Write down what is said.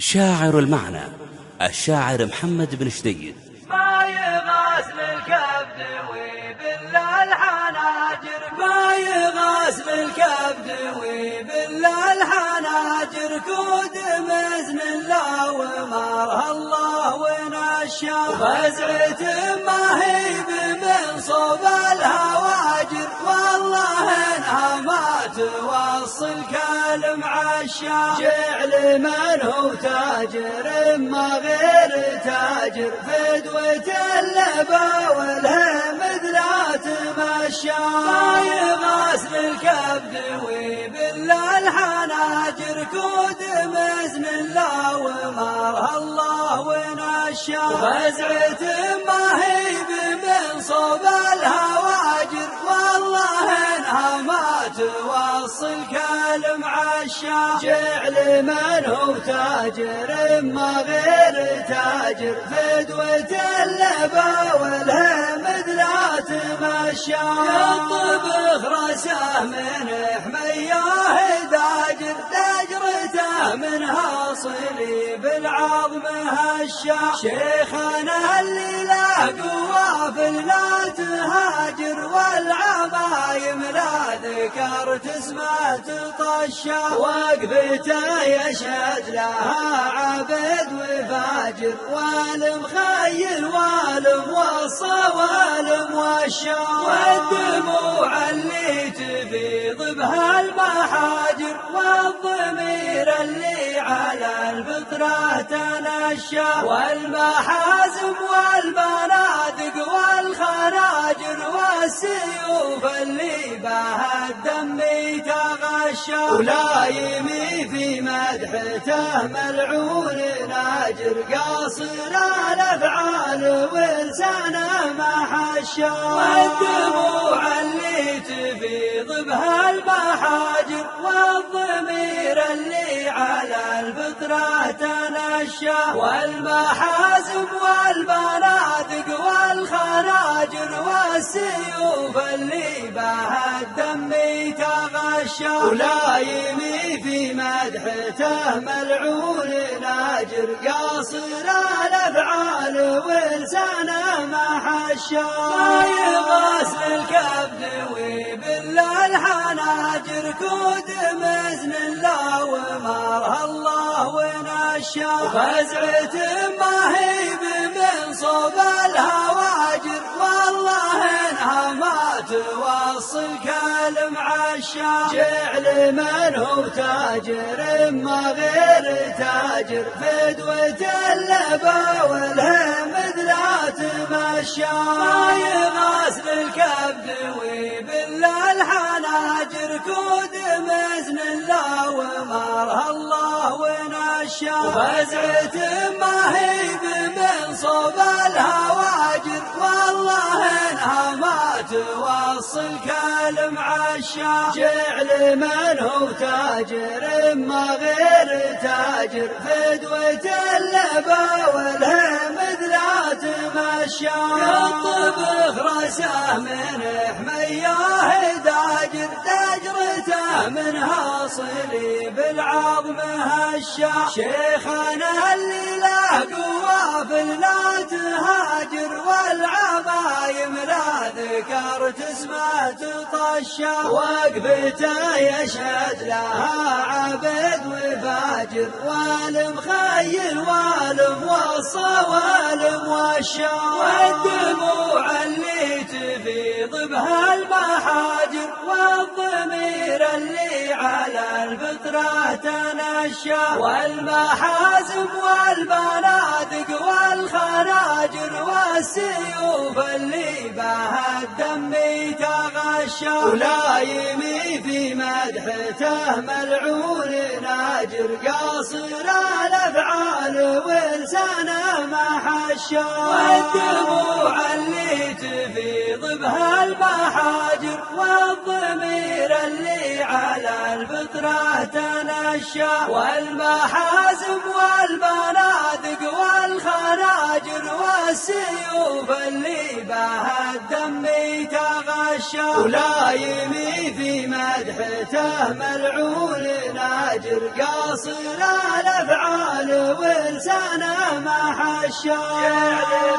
شاعر المعنى الشاعر محمد بن شديد. ما يغاسل الكبد ويبل الحناجر، ما يغاسل الكبد ويبل الحناجر، كود بإذن الله ومرها الله ونشا، وفزعة ما هي من صوب الهواجر، والله انها ما توصل كلم عشا، جعل من هو تاجر ما غير تاجر، فدوة اللبا والهمد لا تمشى، ما يغاسل الكبد ويبل الحناجر، كود بإذن الله ومرها الله ونشا، وفزعة ما هي من صوب الهواجر، والله انها ما توصل كلم عشا، جعل من هو تاجر ما غير تاجر، فدوة اللبا والهمد لا تمشى، يطبخ راسه من حمياه داجر، دجرته منها صليب العظم هشا، شيخنا اللي لا قوة لا تهاجر، والعمايم لا ذكرت اسمه تطشا، وقفته يشهد لها عبد وفاجر، والمخيل والموصى والموشى، والدموع اللي تفيض بها المحاجر، والضمير اللي على الفطرة تنشا، والمحازم والبنادق والخناجر، والسيوف اللي بها الدم تغشى، ولايمي في مدحته ملعون ناجر، قاصر الافعال ولسانه ما حشا، والدموع اللي تفيض بها المحاجر، والضمير اللي على الفطرة تنشا، والمحازم والبنادق والخناجر، والسيوف اللي بها الدم تغشى، ولايمي في مدحته ملعون ناجر، قاصر الافعال ولسانه ما حشا، ما يغاسل الكبد ويبل الحناجر، كود بإذن الله ومرها الله ونشا، وفزعة ما هي من صوب الهواجر، والله انها ما توصل كلم عشا، جعل من هو تاجر ما غير تاجر، فدوة اللبا والهمد لا تمشى، ما يغاسل الكبد ويبل الحناجر، كود بإذن الله ومرها الله ونشا، وفزعة ما هي من صوب الهواجر، والله انها ما توصل كلم عشا، جعل من هو تاجر ما غير تاجر، فدوة اللبا والهمد لا تمشى، يطبخ راسه من حمياه داجر، دجرته منها صليب العظم هشا، شيخنا اللي لا قوة لا تهاجر، والعمايم لا ذكرت اسمه تطشا، وقفته يشهد لها عبد وفاجر، والمخيل والموصى والموشى، والدموع اللي تفيض بها المحاجر، والضمير اللي على الفطرة تنشا، والمحازم والبنادق والخناجر، والسيوف اللي بها الدم تغشى، ولايمي في مدحته ملعون ناجر، قاصر الافعال ولسانه ما حشا، والدموع اللي تفيض بها المحاجر، والضمير اللي على الفطرة تنشا، والمحازم والبنادق والخناجر، والسيوف اللي بها الدم تغشى، ولايمي في مدحته ملعون ناجر، قاصر الافعال ولسانه ما حشاش.